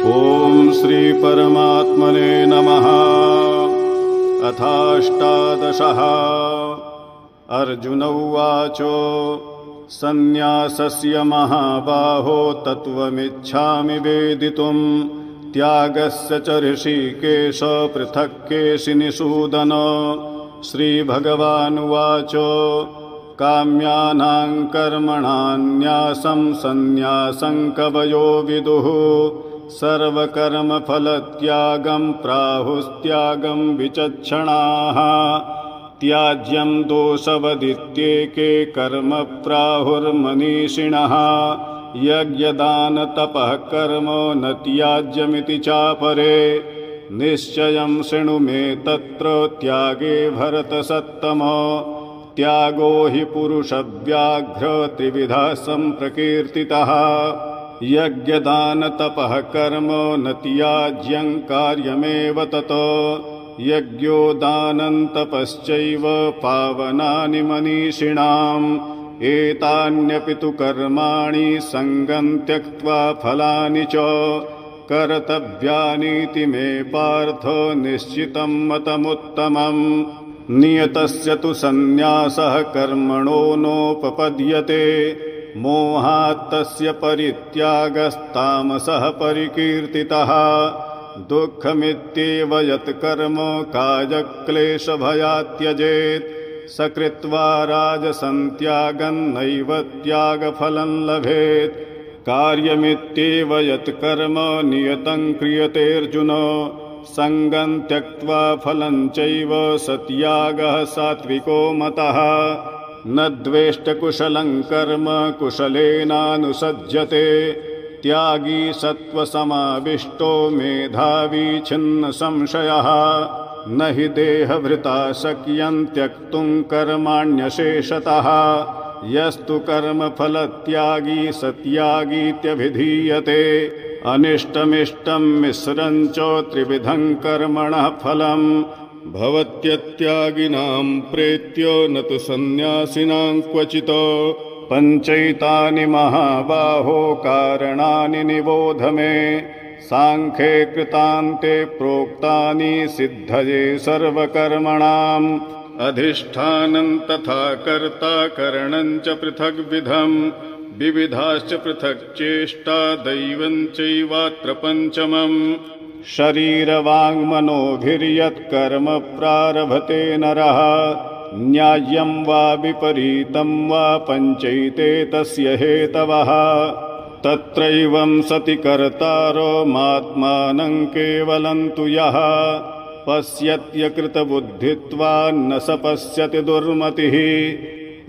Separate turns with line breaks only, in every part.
ॐ श्री परमात्मने नमः। अथाष्टादशः। अर्जुन उवाच सन्न्यासस्य महाबाहो तत्त्वमिच्छामि वेदितुम् त्यागस्य च ऋषिकेश पृथक् केशिनिषूदन। श्रीभगवानुवाच काम्यानां कर्मणान्यासं सन्न्यासं कवयो विदुः सर्वकर्मफलत्यागं प्राहुस्त्यागं विचक्षणाः। त्याज्यं दोषवदित्येके कर्म प्राहुर्मनीषिणः। यज्ञदानतपः कर्म न त्याज्यमिति चापरे निश्चयं शृणु मे तत्र त्यागे भरतसत्तम। त्यागो हि पुरुषव्याघ्र त्रिविधः सम्प्रकीर्तितः। यज्ञदानतपः कर्म न त्याज्यं कार्यमेव तत्। यज्ञो दानं तपश्चैव पावनानि मनीषिणाम्। एतान्यपि तु कर्माणि सङ्गं त्यक्त्वा फलानि च कर्तव्यानीति मे पार्थ निश्चितं मतमुत्तमम्। नियतस्य तु सन्न्यासः कर्मणो नोपपद्यते मोहात् तस्य परित्यागस्तामसः परिकीर्तितः। दुःखमित्येव यत्कर्म कायक्लेशभयात् त्यजेत् स कृत्वा राजसं त्यागं नैव त्यागफलं लभेत्। कार्यमित्येव यत्कर्म नियतं क्रियतेऽर्जुन सङ्गं त्यक्त्वा फलं चैव स त्यागः सात्विको मतः। न द्वेष्टकुशलं कर्म कुशलेनानुसज्जते त्यागी सत्त्वसमाविष्टो मेधावी छिन्न संशयः। न हि देहभृता शक्यं त्यक्तुं कर्माण्यशेषतः। यस्तु कर्मफलत्यागी स त्यागीत्यभिधीयते। अनिष्टमिष्टं मिश्रं च त्रिविधं कर्मणः फलं भवत्यत्यागिनां प्रेत्य न तु सन्न्यासिनां क्वचित्। पञ्चैतानि महाबाहो कारणानि निबोध मे सांख्ये कृतान्ते प्रोक्तानि सिद्धये सर्वकर्मणाम्। अधिष्ठानं तथा कर्ता करणं च पृथग्विधम् विविधाश्च पृथक् चेष्टा दैवं चैवात्र पञ्चमम्। शरीरवाङ्मनोभिर्यत्कर्म प्रारभते नरः न्याय्यं वा विपरीतं वा पञ्चैते तस्य हेतवः। तत्रैवं सति कर्तारो मात्मानं केवलं तु यः पश्यत्यकृतबुद्धित्वान्न स पश्यति दुर्मतिः।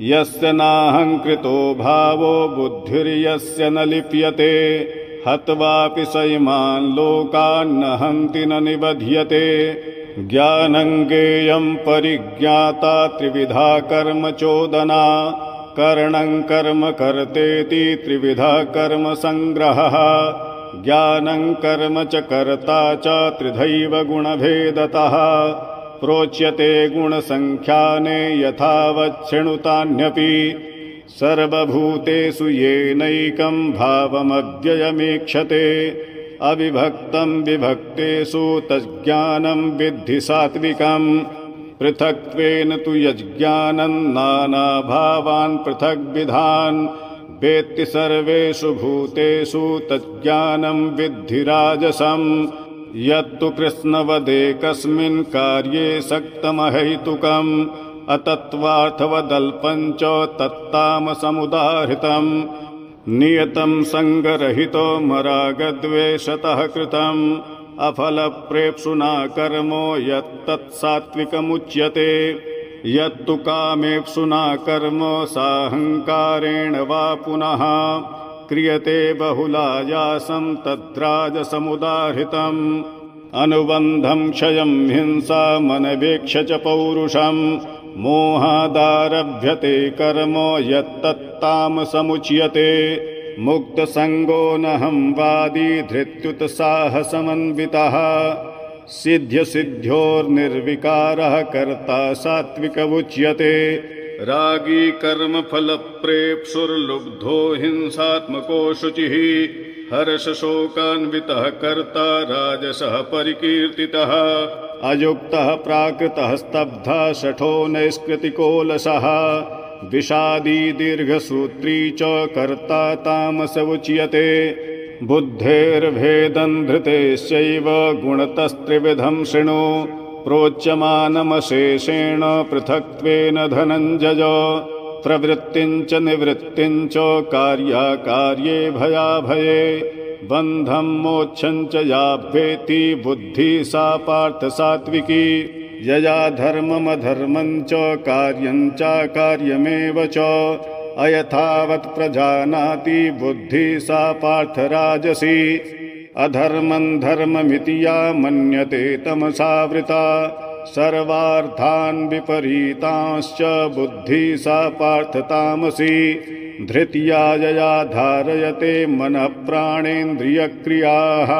यस्य नाहङ्कृतो भावो बुद्धिर्यस्य न लिप्यते हत्वापि स इमान् लोकान्न हन्ति न निबध्यते। ज्ञानं ज्ञेयं परिज्ञाता त्रिविधा कर्म चोदना करणं कर्म कर्तेति त्रिविधा कर्म संग्रहः। ज्ञानं कर्म च कर्ता च त्रिधैव गुणभेदतः प्रोच्यते गुणसंख्याने यथावच्छृणुतान्यपि। सर्वभूतेषु येनैकं भावमव्ययमीक्षते अविभक्तं विभक्तेषु तज्ज्ञानं विद्धि सात्विकम्। पृथक्त्वेन तु यज्ज्ञानं नानाभावान् पृथग्विधान् वेत्ति सर्वेषु भूतेषु तज्ज्ञानं विद्धि राजसम्। यत्तु कृत्स्नवदेकस्मिन् कार्ये सक्तमहैतुकम् अतत्त्वार्थवदल्पं च तत्तामसमुदाहृतम्। नियतं सङ्गरहितो मरागद्वेषतः कृतम् अफलप्रेप्सुना कर्मो यत्तत्सात्विकमुच्यते। यत्तु कामेप्सुना कर्म साहङ्कारेण वा पुनः क्रियते बहुलायासं तद्राजसमुदाहृतम्। अनुबन्धं क्षयं हिंसामनवेक्ष्य च पौरुषम् मोहादारभ्यते कर्म यत्तत्तामसमुच्यते। मुक्तसङ्गो नहं वादी धृत्युत्साहसमन्वितः सिद्ध्यसिद्ध्योर्निर्विकारः कर्ता सात्विक उच्यते। रागी कर्मफलप्रेप्सुर्लुब्धो हिंसात्मको शुचिः हर्षशोकान्वितः कर्ता राजसः परिकीर्तितः अयुक्तः प्राकृतः स्तब्धः शठो नैष्कृतिकोलसः विषादी दीर्घसूत्री च कर्ता तामस उच्यते बुद्धेर्भेदं धृतेश्चैव गुणतस्त्रिविधं शृणु प्रोच्यमानमशेषेण पृथक्त्वेन धनञ्जय प्रवृत्तिं च निवृत्तिं च कार्याकार्ये भयाभये बन्धं मोक्षं च या वेत्ति बुद्धिः सा पार्थ सात्विकी यया धर्ममधर्मं च कार्यं चाकार्यमेव च अयथावत् प्रजानाति बुद्धिः सा पार्थ राजसी अधर्मं धर्ममिति या मन्यते तमसावृता सर्वार्थान् विपरीतांश्च बुद्धिः सा पार्थ तामसी धृत्या यया धारयते मनः प्राणेन्द्रियक्रियाः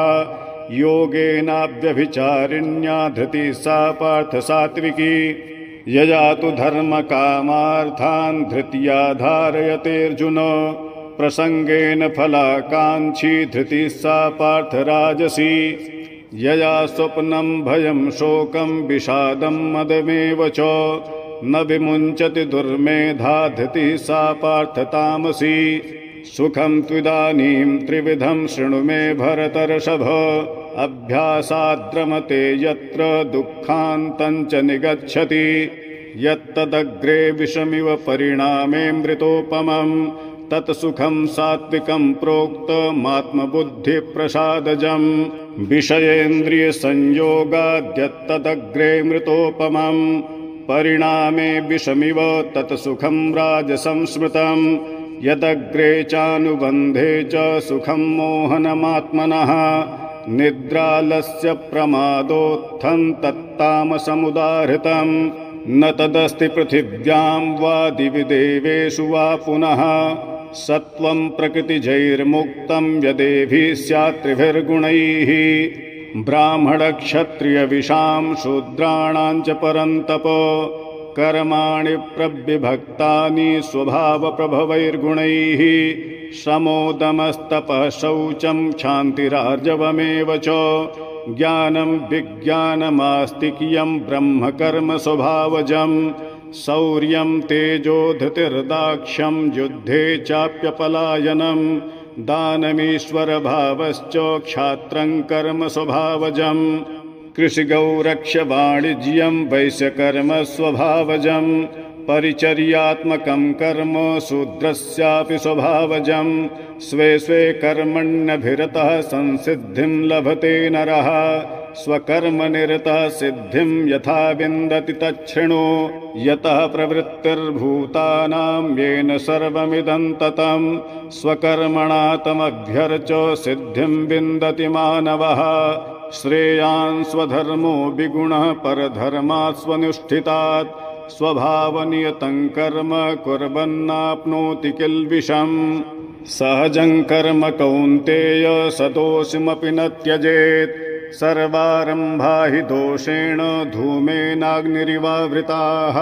योगेनाव्यभिचारिण्या धृतिः सा पार्थ सात्विकी यया तु धर्मकामार्थान् धृत्या धारयतेऽर्जुन प्रसंगेन फलाकांक्षी धृतिः सा पार्थ राजसी यया स्वप्नं भयं शोकं विषादं मदमेव च न विमुञ्चति दुर्मेधा धृतिः सा पार्थ तामसी सुखं त्विदानीं त्रिविधं शृणु मे भरतर्षभ अभ्यासाद्रमते यत्र दुःखान्तं च निगच्छति यत्तदग्रे विषमिव परिणामेऽमृतोपमम् तत्सुखं सात्विकं प्रोक्तमात्मबुद्धिप्रसादजम् विषयेन्द्रियसंयोगाद्यत्तदग्रे मृतोपमम् परिणामे विषमिव तत्सुखं राजसं स्मृतम् यदग्रे चानुबन्धे च सुखं मोहनमात्मनः निद्रालस्य प्रमादोत्थं तत्तामसमुदाहृतम् न तदस्ति पृथिव्यां वा दिवि देवेषु वा पुनः सत्वं प्रकृतिजैर्मुक्तं यदेभिः स्यात् त्रिभिर्गुणैः ब्राह्मणक्षत्रियविषां शूद्राणां च परन्तप कर्माणि प्रविभक्तानि स्वभावप्रभवैर्गुणैः शमोदमस्तपः शौचं क्षान्तिरार्जवमेव च ज्ञानं विज्ञानमास्तिक्यं ब्रह्मकर्म स्वभावजं शौर्यं तेजो धृतिर्दाक्ष्यं युद्धे चाप्यपलायनं दानमीश्वरभावश्च क्षात्रं कर्म स्वभावजं कृषिगौरक्ष्यवाणिज्यं वैश्यकर्म स्वभावजं परिचर्यात्मकं कर्म शूद्रस्यापि स्वभावजं स्वे स्वे कर्मण्यभिरतः संसिद्धिं लभते नरः स्वकर्मनिरतः सिद्धिं यथा विन्दति तच्छृणु यतः प्रवृत्तिर्भूतानां येन सर्वमिदं ततं स्वकर्मणा तमभ्यर्च सिद्धिं विन्दति मानवः श्रेयान् स्वधर्मो विगुणः परधर्मात् स्वनुष्ठितात् स्वभावनियतं कर्म कुर्वन्नाप्नोति किल्बिषम् सहजं कर्म कौन्तेय सदोषमपि न त्यजेत् सर्वारम्भा हि दोषेण धूमेनाग्निरिवावृताः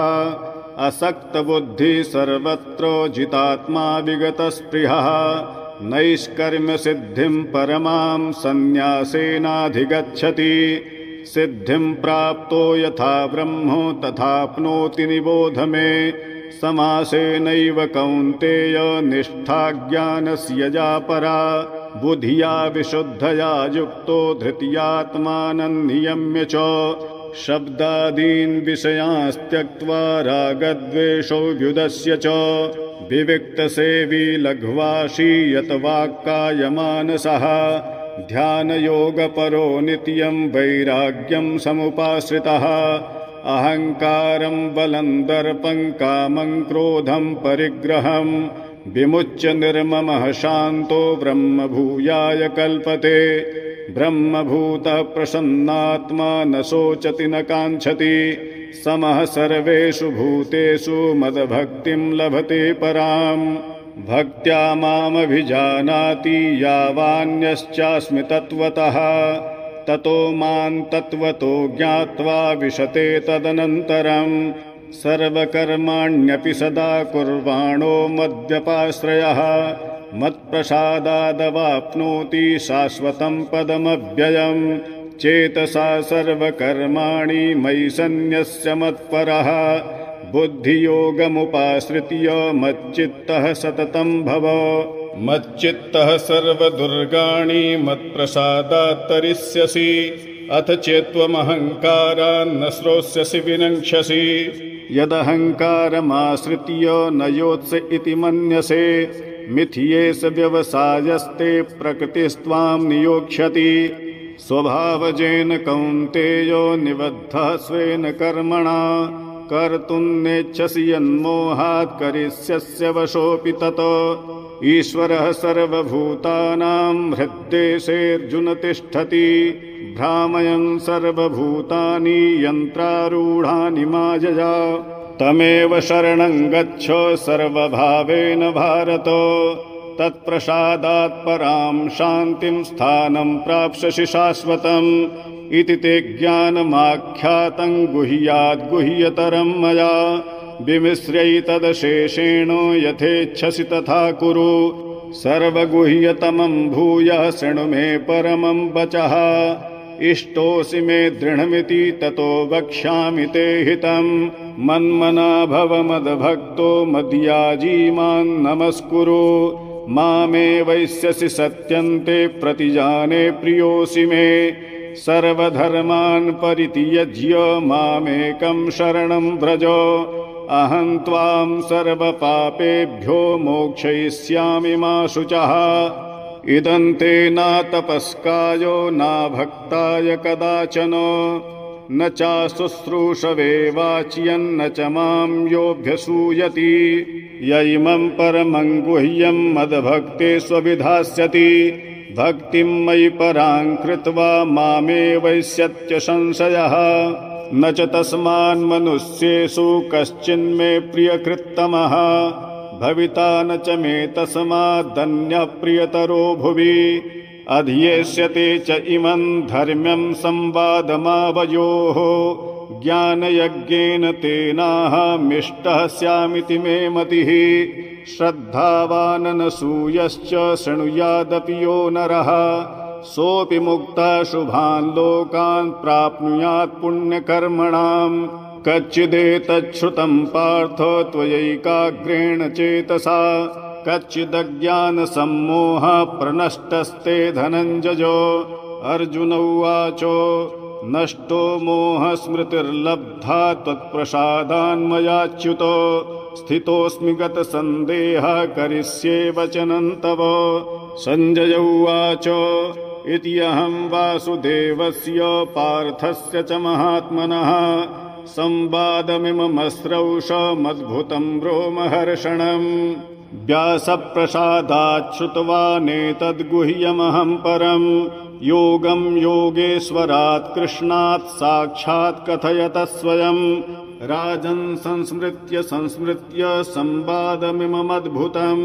असक्तबुद्धिः सर्वत्र जितात्मा विगतस्पृहः नैष्कर्म्यसिद्धिं परमां सन्न्यासेनाधिगच्छति सिद्धिं प्राप्तो यथा ब्रह्म तथाप्नोति निबोध मे समासेनैव कौन्तेय निष्ठा ज्ञानस्य या परा बुद्धिया विशुद्धया युक्तो धृत्यात्मानं नियम्य च शब्दादीन् विषयांस्त्यक्त्वा रागद्वेषौ व्युदस्य च विविक्तसेवी लघ्वाशी यतवाक्कायमानसः ध्यानयोगपरो नित्यं वैराग्यं समुपाश्रितः अहङ्कारं बलं दर्पं कामं क्रोधं परिग्रहं विमुच्य निर्ममः शान्तो ब्रह्मभूयाय कल्पते ब्रह्मभूतः प्रसन्नात्मा न शोचति न काङ्क्षति समः सर्वेषु भूतेषु मद्भक्तिं लभते पराम् भक्त्या मामभिजानाति यावान्यश्चास्मि तत्त्वतः ततो मां तत्त्वतो ज्ञात्वा विशते तदनन्तरं सर्वकर्माण्यपि सदा कुर्वाणो मद्व्यपाश्रयः मत्प्रसादादवाप्नोति शाश्वतं पदमव्ययम् चेतसा सर्वकर्माणि मयि सन्न्यस्य मत्परः बुद्धियोगमुपाश्रित्य मच्चित्तः सततं भव मच्चित्तः सर्वदुर्गाणि मत्प्रसादात् तरिष्यसि अथ चेत्त्वमहङ्कारान् न श्रोष्यसि विनङ्क्ष्यसि यदहङ्कारमाश्रित्य न योत्स्य इति मन्यसे मिथ्येष व्यवसायस्ते प्रकृतिस्त्वां नियोक्ष्यति स्वभावजेन कौन्तेयो निबद्धः स्वेन कर्मणा कर्तुं नेच्छसि यन्मोहात् करिष्यस्य वशोऽपि ततो ईश्वरः सर्वभूतानां हृद्देशेऽर्जुन तिष्ठति भ्रामयन् सर्वभूतानि यन्त्रारूढानि मायया तमेव शरणं गच्छ सर्वभावेन भारत तत्प्रसादात् परां शान्तिं स्थानं प्राप्स्यसि शाश्वतम् इति ते ज्ञानमाख्यातं गुह्याद् गुह्यतरं मया विमिश्रैतदशेषेण यथेच्छसि तथा कुरु सर्वगुह्यतमं भूयः शृणु मे परमं वचः इष्टोऽसि मे दृढमिति ततो वक्ष्यामि ते हितं मन्मना भव मद्भक्तो मद्याजी मां नमस्कुरु मामे वैस्यसि सत्यन्ते प्रतिजाने प्रियोऽसि मे सर्वधर्मान् परित्यज्य मामेकं शरणं व्रज अहं त्वां सर्वपापेभ्यो मोक्षयिष्यामि मा शुचः इदं ते न तपस्काय न भक्ताय कदाचन न चाशुश्रूषवे वाच्यन्न च मां योऽभ्यसूयति य इमं परमं गुह्यं मद्भक्ते स्वविधास्यति भक्तिं मयि परां कृत्वा मामेवैष्यत्य संशयः न च तस्मान् मनुष्येषु कश्चिन्मे प्रियकृत्तमः भविता न च मे तस्मादन्यः प्रियतरो भुवि अध्येष्यते च इमं धर्म्यं संवादमावयोः ज्ञानयज्ञेन तेनाहमिष्टः स्यामिति मे मतिः श्रद्धावाननसूयश्च शृणुयादपि यो नरः सोऽपि मुक्तः शुभान् लोकान् प्राप्नुयात् पुण्यकर्मणाम् कच्चिदेतच्छ्रुतं पार्थ त्वयैकाग्रेण चेतसा कच्चिदज्ञानसम्मोहः प्रनष्टस्ते धनञ्जय अर्जुन उवाच नष्टो मोहस्मृतिर्लब्धा त्वत्प्रसादान्मयाच्युत स्थितोऽस्मि गतसन्देहः करिष्ये वचनं तव सञ्जय उवाच इति अहं वासुदेवस्य पार्थस्य च महात्मनः संवादमिममश्रौषमद्भुतं रोमहर्षणम् व्यासप्रसादात् श्रुतवानेतद्गुह्यमहं परं योगं योगेश्वरात् कृष्णात् साक्षात् कथयतः स्वयं राजन् संस्मृत्य संवादमिममद्भुतं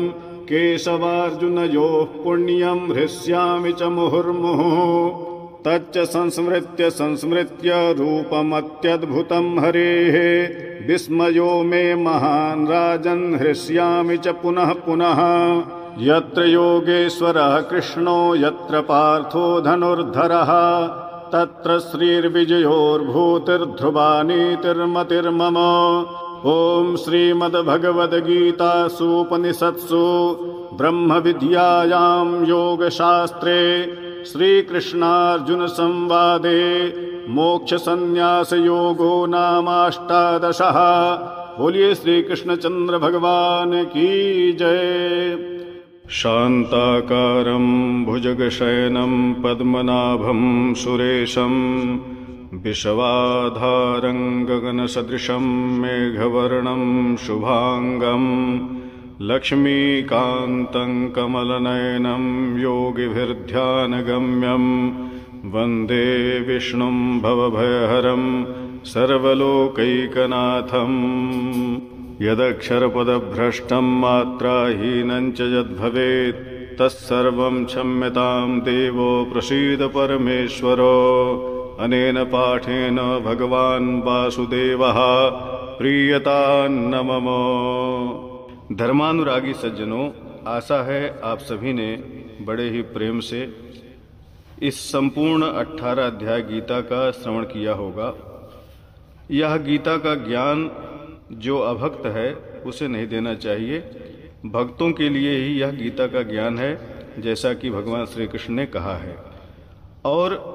केशवार्जुनयोः पुण्यं हृष्यामि च मुहुर्मुहुः तच्च संस्मृत्य रूपमत्यद्भुतं हरेः विस्मयो मे महान् राजन् हृष्यामि च पुनः पुनः यत्र योगेश्वरः कृष्णो यत्र पार्थो धनुर्धरः तत्र श्रीर्विजयोर्भूतिर्ध्रुवानीतिर्मतिर्मम ॐ श्रीमद्भगवद्गीतासूपनिषत्सु ब्रह्मविद्यायां योगशास्त्रे श्रीकृष्णार्जुनसंवादे मोक्षसंन्यासयोगो नामाष्टादशः। बोलिए श्री कृष्णचंद्र भगवान की जय। शान्ताकारं भुजगशयनं पद्मनाभं सुरेशं विश्वाधारं गगनसदृशं मेघवर्णं शुभांगं लक्ष्मीकान्तं कमलनयनं योगिभिर्ध्यानगम्यं वन्दे विष्णुं भवभयहरं सर्वलोकैकनाथम्। यदक्षरपदभ्रष्टं मात्राहीनं च यद्भवेत् तत्सर्वं क्षम्यतां देवो प्रसीद परमेश्वरो। अनेन पाठेन भगवान् वासुदेवः प्रीयतान्न मम। धर्मानुरागी सज्जनों, आशा है आप सभी ने बड़े ही प्रेम से इस संपूर्ण 18 अध्याय गीता का श्रवण किया होगा। यह गीता का ज्ञान जो अभक्त है उसे नहीं देना चाहिए, भक्तों के लिए ही यह गीता का ज्ञान है, जैसा कि भगवान श्री कृष्ण ने कहा है। और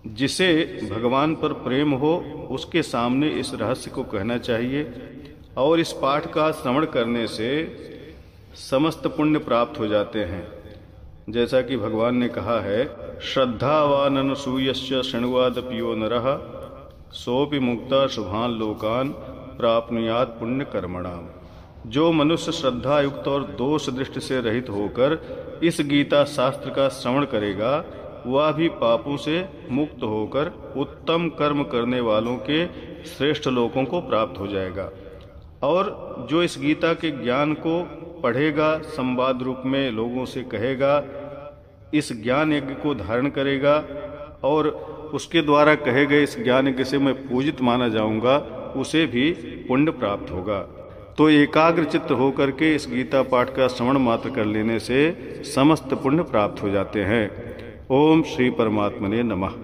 जिसे भगवान पर प्रेम हो उसके सामने इस रहस्य को कहना चाहिए। और इस पाठ का श्रवण करने से समस्त पुण्य प्राप्त हो जाते हैं, जैसा कि भगवान ने कहा है, श्रद्धावान अनसूयस्य शृण्वादपियो नरः सोपि मुक्ता शुभान लोकान प्राप्नुयात् पुण्य कर्मणाम। जो मनुष्य श्रद्धा युक्त और दोष दृष्टि से रहित होकर इस गीता शास्त्र का श्रवण करेगा, वह भी पापों से मुक्त होकर उत्तम कर्म करने वालों के श्रेष्ठ लोकों को प्राप्त हो जाएगा। और जो इस गीता के ज्ञान को पढ़ेगा, संवाद रूप में लोगों से कहेगा, इस ज्ञान यज्ञ को धारण करेगा और उसके द्वारा कहे गए इस ज्ञान यज्ञ से मैं पूजित माना जाऊंगा, उसे भी पुण्य प्राप्त होगा। तो एकाग्र चित्त होकर के इस गीता पाठ का श्रवण मात्र कर लेने से समस्त पुण्य प्राप्त हो जाते हैं। ओम श्री परमात्मने नमः।